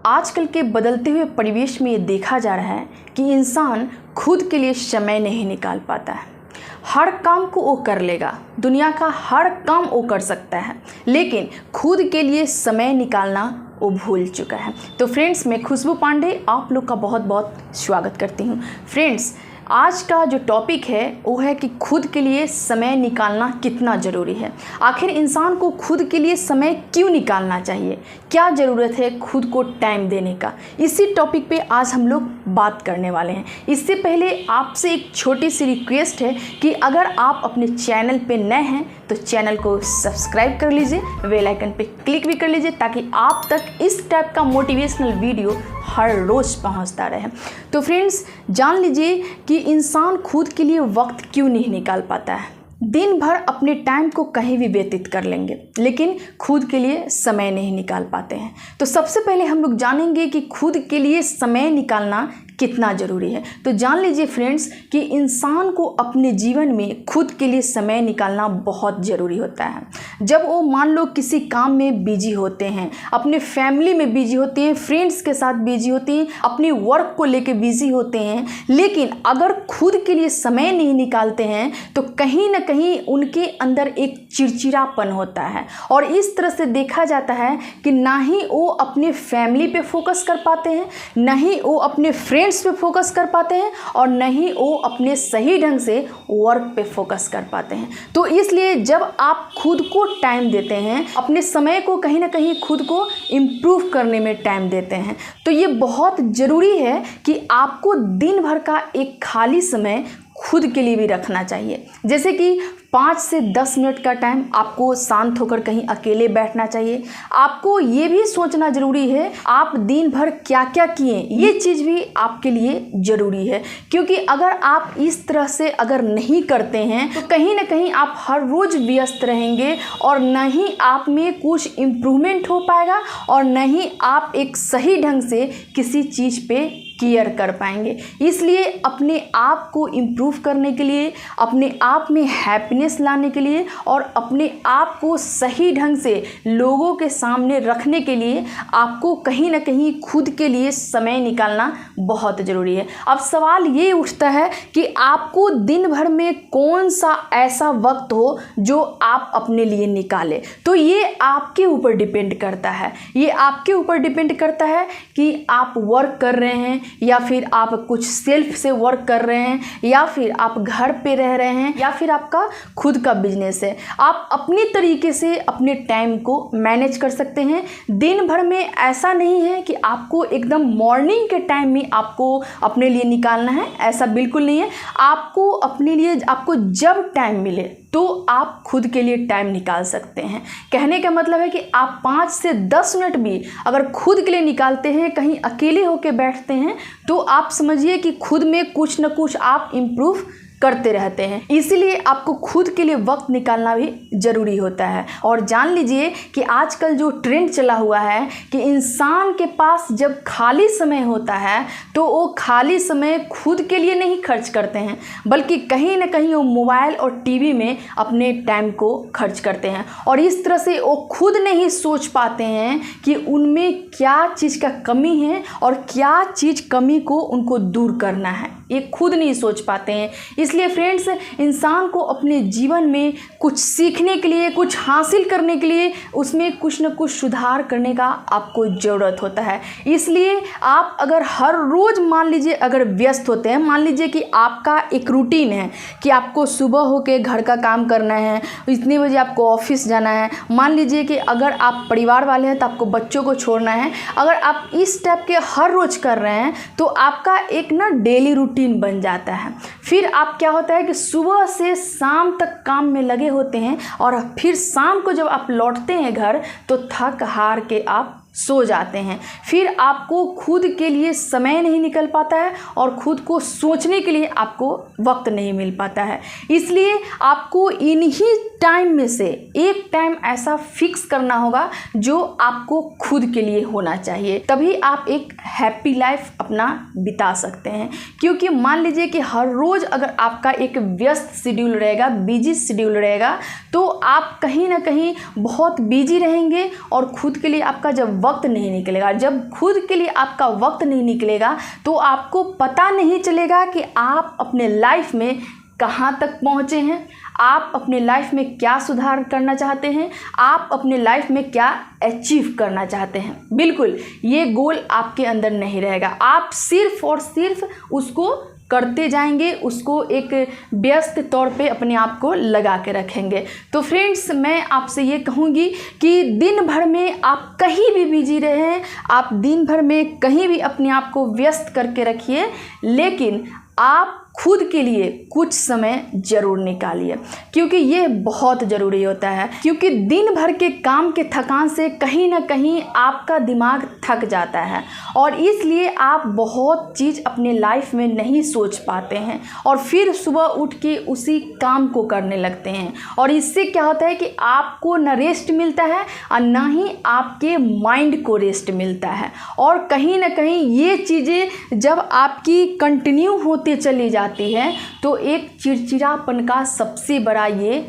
आजकल के बदलते हुए परिवेश में ये देखा जा रहा है कि इंसान खुद के लिए समय नहीं निकाल पाता है। हर काम को वो कर लेगा, दुनिया का हर काम वो कर सकता है, लेकिन खुद के लिए समय निकालना वो भूल चुका है। तो फ्रेंड्स, मैं खुशबू पांडे आप लोग का बहुत बहुत स्वागत करती हूँ। फ्रेंड्स, आज का जो टॉपिक है वो है कि खुद के लिए समय निकालना कितना ज़रूरी है। आखिर इंसान को खुद के लिए समय क्यों निकालना चाहिए, क्या ज़रूरत है खुद को टाइम देने का, इसी टॉपिक पे आज हम लोग बात करने वाले हैं। इससे पहले आपसे एक छोटी सी रिक्वेस्ट है कि अगर आप अपने चैनल पे नए हैं तो चैनल को सब्सक्राइब कर लीजिए, बेल आइकन पे क्लिक भी कर लीजिए ताकि आप तक इस टाइप का मोटिवेशनल वीडियो हर रोज़ पहुंचता रहे। तो फ्रेंड्स, जान लीजिए कि इंसान खुद के लिए वक्त क्यों नहीं निकाल पाता है। दिन भर अपने टाइम को कहीं भी व्यतीत कर लेंगे, लेकिन खुद के लिए समय नहीं निकाल पाते हैं। तो सबसे पहले हम लोग जानेंगे कि खुद के लिए समय निकालना कितना ज़रूरी है। तो जान लीजिए फ्रेंड्स कि इंसान को अपने जीवन में खुद के लिए समय निकालना बहुत ज़रूरी होता है। जब वो मान लो किसी काम में बिजी होते हैं, अपने फैमिली में बिजी होते हैं, फ्रेंड्स के साथ बिजी होते हैं, अपने वर्क को लेके बिजी होते हैं, लेकिन अगर खुद के लिए समय नहीं निकालते हैं तो कहीं ना कहीं उनके अंदर एक चिड़चिड़ापन होता है। और इस तरह से देखा जाता है कि ना ही वो अपने फैमिली पे फोकस कर पाते हैं, ना ही वो अपने फ्रेंड्स पे फोकस कर पाते हैं, और नहीं वो अपने सही ढंग से वर्क पे फोकस कर पाते हैं। तो इसलिए जब आप खुद को टाइम देते हैं, अपने समय को कहीं ना कहीं खुद को इम्प्रूव करने में टाइम देते हैं, तो ये बहुत ज़रूरी है कि आपको दिन भर का एक खाली समय खुद के लिए भी रखना चाहिए। जैसे कि 5 से 10 मिनट का टाइम आपको शांत होकर कहीं अकेले बैठना चाहिए। आपको ये भी सोचना ज़रूरी है आप दिन भर क्या क्या किए, ये चीज़ भी आपके लिए ज़रूरी है। क्योंकि अगर आप इस तरह से अगर नहीं करते हैं तो कहीं ना कहीं आप हर रोज़ व्यस्त रहेंगे और न ही आप में कुछ इम्प्रूवमेंट हो पाएगा और न ही आप एक सही ढंग से किसी चीज़ पे केयर कर पाएंगे। इसलिए अपने आप को इम्प्रूव करने के लिए, अपने आप में हैप्पीनेस लाने के लिए और अपने आप को सही ढंग से लोगों के सामने रखने के लिए आपको कहीं ना कहीं खुद के लिए समय निकालना बहुत ज़रूरी है। अब सवाल ये उठता है कि आपको दिन भर में कौन सा ऐसा वक्त हो जो आप अपने लिए निकालें। तो ये आपके ऊपर डिपेंड करता है, ये आपके ऊपर डिपेंड करता है कि आप वर्क कर रहे हैं या फिर आप कुछ सेल्फ से वर्क कर रहे हैं या फिर आप घर पे रह रहे हैं या फिर आपका खुद का बिजनेस है। आप अपने तरीके से अपने टाइम को मैनेज कर सकते हैं। दिन भर में ऐसा नहीं है कि आपको एकदम मॉर्निंग के टाइम में आपको अपने लिए निकालना है, ऐसा बिल्कुल नहीं है। आपको अपने लिए आपको जब टाइम मिले तो आप खुद के लिए टाइम निकाल सकते हैं। कहने का मतलब है कि आप 5 से 10 मिनट भी अगर खुद के लिए निकालते हैं, कहीं अकेले होकर बैठते हैं, तो आप समझिए कि खुद में कुछ न कुछ आप इम्प्रूव करते रहते हैं। इसीलिए आपको खुद के लिए वक्त निकालना भी ज़रूरी होता है। और जान लीजिए कि आजकल जो ट्रेंड चला हुआ है कि इंसान के पास जब खाली समय होता है तो वो खाली समय खुद के लिए नहीं खर्च करते हैं, बल्कि कहीं ना कहीं वो मोबाइल और टीवी में अपने टाइम को खर्च करते हैं। और इस तरह से वो खुद नहीं सोच पाते हैं कि उनमें क्या चीज़ का कमी है और क्या चीज़ कमी को उनको दूर करना है, ये खुद नहीं सोच पाते हैं। इसलिए फ्रेंड्स, इंसान को अपने जीवन में कुछ सीखने के लिए, कुछ हासिल करने के लिए उसमें कुछ न कुछ सुधार करने का आपको ज़रूरत होता है। इसलिए आप अगर हर रोज़ मान लीजिए अगर व्यस्त होते हैं, मान लीजिए कि आपका एक रूटीन है कि आपको सुबह होकर घर का काम करना है, इतने बजे आपको ऑफिस जाना है, मान लीजिए कि अगर आप परिवार वाले हैं तो आपको बच्चों को छोड़ना है, अगर आप इस टाइप के हर रोज़ कर रहे हैं तो आपका एक ना डेली रूटीन बन जाता है। फिर आप क्या होता है कि सुबह से शाम तक काम में लगे होते हैं और फिर शाम को जब आप लौटते हैं घर तो थक हार के आप सो जाते हैं। फिर आपको खुद के लिए समय नहीं निकल पाता है और खुद को सोचने के लिए आपको वक्त नहीं मिल पाता है। इसलिए आपको इन्हीं टाइम में से एक टाइम ऐसा फिक्स करना होगा जो आपको खुद के लिए होना चाहिए, तभी आप एक हैप्पी लाइफ अपना बिता सकते हैं। क्योंकि मान लीजिए कि हर रोज़ अगर आपका एक व्यस्त शेड्यूल रहेगा, बिजी शेड्यूल रहेगा, तो आप कहीं ना कहीं बहुत बिजी रहेंगे और खुद के लिए आपका जब वक्त नहीं निकलेगा। जब खुद के लिए आपका वक्त नहीं निकलेगा तो आपको पता नहीं चलेगा कि आप अपने लाइफ में कहाँ तक पहुँचे हैं, आप अपने लाइफ में क्या सुधार करना चाहते हैं, आप अपने लाइफ में क्या अचीव करना चाहते हैं। बिल्कुल ये गोल आपके अंदर नहीं रहेगा, आप सिर्फ और सिर्फ उसको करते जाएंगे, उसको एक व्यस्त तौर पे अपने आप को लगा के रखेंगे। तो फ्रेंड्स, मैं आपसे ये कहूँगी कि दिन भर में आप कहीं भी बिजी रहें, आप दिन भर में कहीं भी अपने आप को व्यस्त करके रखिए, लेकिन आप खुद के लिए कुछ समय ज़रूर निकालिए, क्योंकि ये बहुत ज़रूरी होता है। क्योंकि दिन भर के काम के थकान से कहीं ना कहीं आपका दिमाग थक जाता है और इसलिए आप बहुत चीज़ अपने लाइफ में नहीं सोच पाते हैं और फिर सुबह उठ के उसी काम को करने लगते हैं। और इससे क्या होता है कि आपको न रेस्ट मिलता है और ना ही आपके माइंड को रेस्ट मिलता है। और कहीं ना कहीं ये चीज़ें जब आपकी कंटिन्यू होते चली जाती है तो एक चिड़चिड़ापन का सबसे बड़ा ये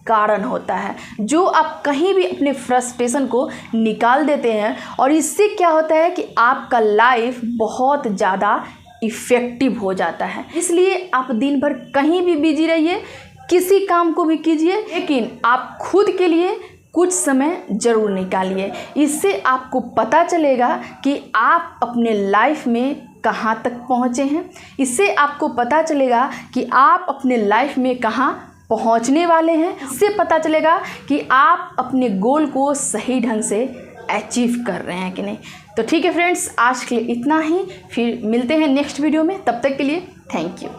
कारण होता है, जो आप कहीं भी अपने फ्रस्ट्रेशन को निकाल देते हैं। और इससे क्या होता है कि आपका लाइफ बहुत ज़्यादा इफ़ेक्टिव हो जाता है। इसलिए आप दिन भर कहीं भी बिजी रहिए, किसी काम को भी कीजिए, लेकिन आप खुद के लिए कुछ समय ज़रूर निकालिए। इससे आपको पता चलेगा कि आप अपने लाइफ में कहाँ तक पहुँचे हैं। इससे आपको पता चलेगा कि आप अपने लाइफ में कहाँ पहुँचने वाले हैं। इससे पता चलेगा कि आप अपने गोल को सही ढंग से अचीव कर रहे हैं कि नहीं। तो ठीक है फ्रेंड्स, आज के लिए इतना ही, फिर मिलते हैं नेक्स्ट वीडियो में। तब तक के लिए थैंक यू।